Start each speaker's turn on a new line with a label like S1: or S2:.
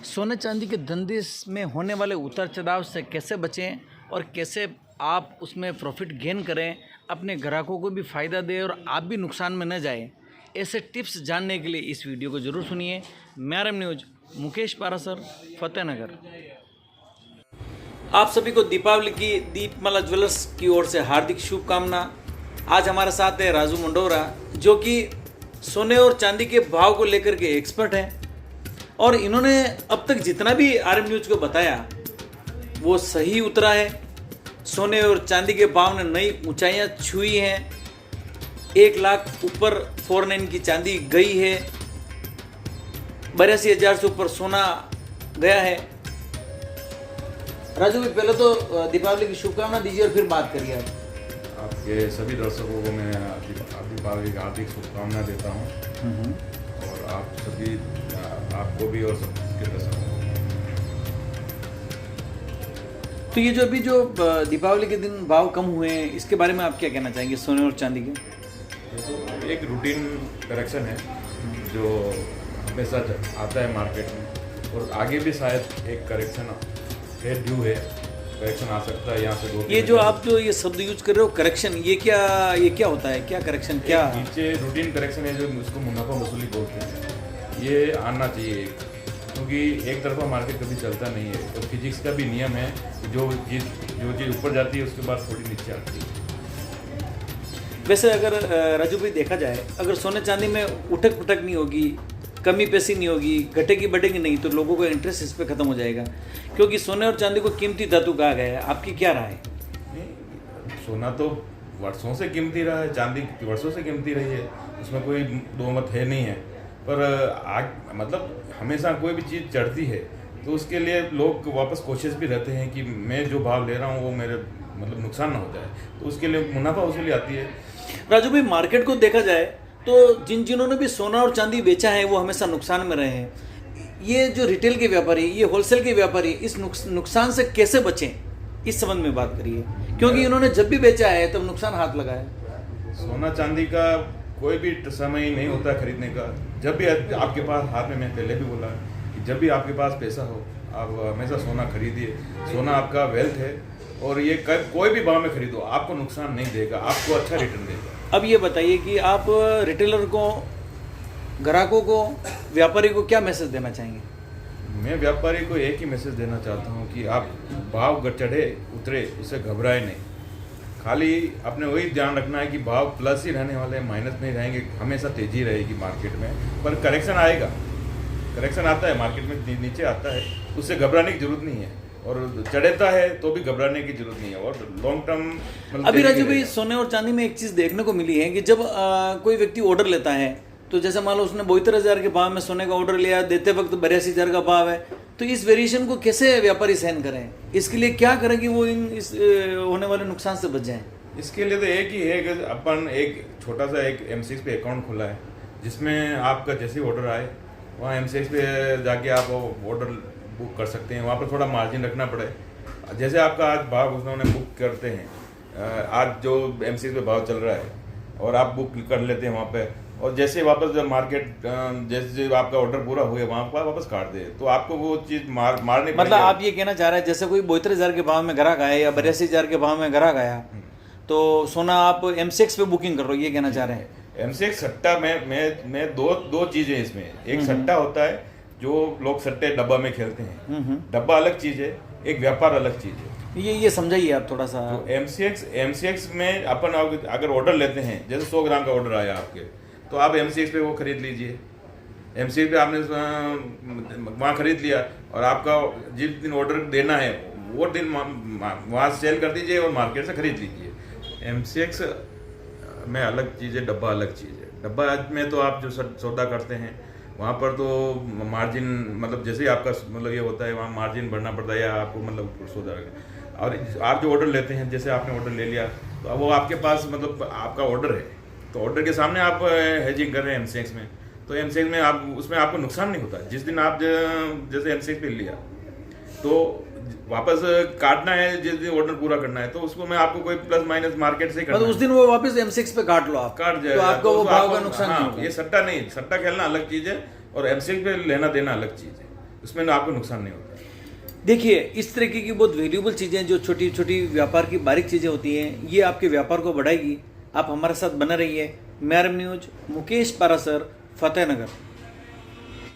S1: सोने चांदी के धंधे में होने वाले उतार चढ़ाव से कैसे बचें और कैसे आप उसमें प्रॉफिट गेन करें, अपने ग्राहकों को भी फ़ायदा दें और आप भी नुकसान में न जाएं, ऐसे टिप्स जानने के लिए इस वीडियो को ज़रूर सुनिए। मैरम न्यूज़, मुकेश पारासर, फतेहनगर। आप सभी को दीपावली की दीपमाला ज्वेलर्स की ओर से हार्दिक शुभकामना। आज हमारे साथ है राजू मंडोरा, जो कि सोने और चांदी के भाव को लेकर के एक्सपर्ट हैं और इन्होंने अब तक जितना भी आरएम न्यूज़ को बताया वो सही उतरा है। सोने और चांदी के भाव ने नई ऊंचाइयां छुई हैं। 1 लाख ऊपर 49 की चांदी गई है, 82,000 से ऊपर सोना गया है। राजू भाई, पहले तो दीपावली की शुभकामना दीजिए और फिर बात करिए।
S2: आपके सभी दर्शकों को मैं दीपावली की हार्दिक शुभकामना देता हूँ और आप सभी आपको भी और सबके दर्शकों को।
S1: तो ये जो अभी जो दीपावली के दिन भाव कम हुए हैं, इसके बारे में आप क्या कहना चाहेंगे सोने और चांदी के?
S2: तो एक रूटीन करेक्शन है जो हमेशा आता है मार्केट में, और आगे भी शायद एक करेक्शन है, ड्यू है, करेक्शन आ सकता है यहाँ से 2-3।
S1: ये जो आप जो ये शब्द यूज कर रहे हो करेक्शन, ये क्या होता है? क्या करेक्शन? क्या
S2: नीचे रूटीन करेक्शन है जो उसको मुनाफा वसूली बोलते हैं, ये आना चाहिए, क्योंकि एक तरफा मार्केट कभी चलता नहीं है। तो फिजिक्स का भी नियम है कि जो चीज़ ऊपर जाती है उसके बाद थोड़ी नीचे आती है।
S1: वैसे अगर राजू भाई देखा जाए, अगर सोने चांदी में उठक पुठक नहीं होगी, कमी पेशी नहीं होगी, घटेगी बढ़ेगी नहीं, तो लोगों का इंटरेस्ट इस पर खत्म हो जाएगा, क्योंकि सोने और चांदी को कीमती धातु कहा गया है। आपकी क्या राय है?
S2: सोना तो वर्षों से कीमती रहा है, चांदी वर्षों से कीमती रही है, उसमें कोई दो मत है नहीं है। पर आग मतलब हमेशा कोई भी चीज़ चढ़ती है तो उसके लिए लोग वापस कोशिश भी रहते हैं कि मैं जो भाव ले रहा हूँ वो मेरे मतलब नुकसान ना हो जाए, तो उसके लिए मुनाफा वसूली आती है।
S1: राजू भाई, मार्केट को देखा जाए तो जिन्होंने भी सोना और चांदी बेचा है वो हमेशा नुकसान में रहे हैं। ये जो रिटेल के व्यापारी, ये होलसेल के व्यापारी, इस नुकसान से कैसे बचें, इस संबंध में बात करिए, क्योंकि इन्होंने जब भी बेचा है तब नुकसान हाथ लगा है।
S2: सोना चांदी का कोई भी समय नहीं होता खरीदने का। जब भी आपके पास हाथ में, मैं पहले भी बोला कि जब भी आपके पास पैसा हो आप हमेशा सोना खरीदिए। सोना आपका वेल्थ है और ये कोई भी भाव में खरीदो आपको नुकसान नहीं देगा, आपको अच्छा रिटर्न देगा।
S1: अब ये बताइए कि आप रिटेलर को, ग्राहकों को, व्यापारी को क्या मैसेज देना चाहेंगे?
S2: मैं व्यापारी को एक ही मैसेज देना चाहता हूँ कि आप भाव चढ़े उतरे उससे घबराए नहीं। खाली अपने वही ध्यान रखना है कि भाव प्लस ही रहने वाले हैं, माइनस नहीं रहेंगे, हमेशा तेजी रहेगी मार्केट में। पर करेक्शन आएगा, करेक्शन आता है मार्केट में, नीचे आता है, उससे घबराने की जरूरत नहीं है, और चढ़ता है तो भी घबराने की जरूरत नहीं है, और लॉन्ग टर्म।
S1: अभी राजू भाई, सोने और चांदी में एक चीज़ देखने को मिली है कि जब कोई व्यक्ति ऑर्डर लेता है, तो जैसे मान लो उसने 72,000 के भाव में सोने का ऑर्डर लिया, देते वक्त 82,000 का भाव है, तो इस वेरिएशन को कैसे व्यापारी सहन करें? इसके लिए क्या करें कि वो इस होने वाले नुकसान से बच जाएं?
S2: इसके लिए तो एक ही है कि अपन एक छोटा सा एक M6 पे अकाउंट खोला है, जिसमें आपका जैसे ऑर्डर आए वहाँ M6 पे जाके आप ऑर्डर बुक कर सकते हैं। वहाँ पर थोड़ा मार्जिन रखना पड़े। जैसे आपका आज भाव उन्होंने बुक करते हैं, आज जो M6 पे भाव चल रहा है और आप बुक कर लेते हैं वहाँ पे, और जैसे वापस जब मार्केट जैसे आपका ऑर्डर पूरा हुआ वहाँ पर वापस काट दे, तो आपको वो चीज़ मारने
S1: मतलब आप ये कहना चाह रहे हैं जैसे कोई 72,000 के भाव में ग्राहक आया या 82,000 के भाव में ग्राहक आया, तो सोना आप M6 पे बुकिंग कर रहे हो, ये कहना चाह रहे हैं?
S2: M6 सट्टा में दो चीज़ें इसमें। एक सट्टा होता है जो लोग सट्टे डब्बा में खेलते हैं, डब्बा अलग चीज़ है, एक व्यापार अलग चीज़ है।
S1: ये समझाइए आप थोड़ा सा।
S2: तो M6 में अपन अगर ऑर्डर लेते हैं, जैसे 100 ग्राम का ऑर्डर आया आपके, तो आप M6 पे वो खरीद लीजिए। M6 पे आपने वहाँ खरीद लिया और आपका जिस दिन ऑर्डर देना है वो दिन वहाँ सेल कर दीजिए और मार्केट से खरीद लीजिए। M6 में अलग चीज़ है, डब्बा अलग चीज़ है। डब्बा में तो आप जो सौदा करते हैं वहाँ पर तो मार्जिन, मतलब जैसे ही आपका मतलब ये होता है वहाँ मार्जिन बढ़ना पड़ता है, या आपको मतलब सौदा। और आप जो ऑर्डर लेते हैं, जैसे आपने ऑर्डर ले लिया तो अब वो आपके पास मतलब आपका ऑर्डर है, तो ऑर्डर के सामने आप हेजिंग कर रहे हैं M6 में, तो M6 में आप उसमें आपको नुकसान नहीं होता। जिस दिन आप जैसे M6 पे लिया तो वापस काटना है, जिस दिन ऑर्डर पूरा करना है, तो उसको मैं आपको कोई प्लस माइनस मार्केट से करना,
S1: उस दिन वो वापस M6 पे काट लो, आप
S2: काट
S1: जाएगा, तो आपको वो भाव का नुकसान नहीं होगा।
S2: ये सट्टा नहीं, सट्टा खेलना अलग चीज है और M6 पे लेना देना अलग चीज है। उसमें ना आपको नुकसान नहीं होता।
S1: देखिए, इस तरीके की बहुत वैल्यूबल चीज़ें जो छोटी छोटी व्यापार की बारीक चीज़ें होती हैं, ये आपके व्यापार को बढ़ाएगी। आप हमारे साथ बने रहिए। मेरम न्यूज, मुकेश पारासर, फतेहनगर।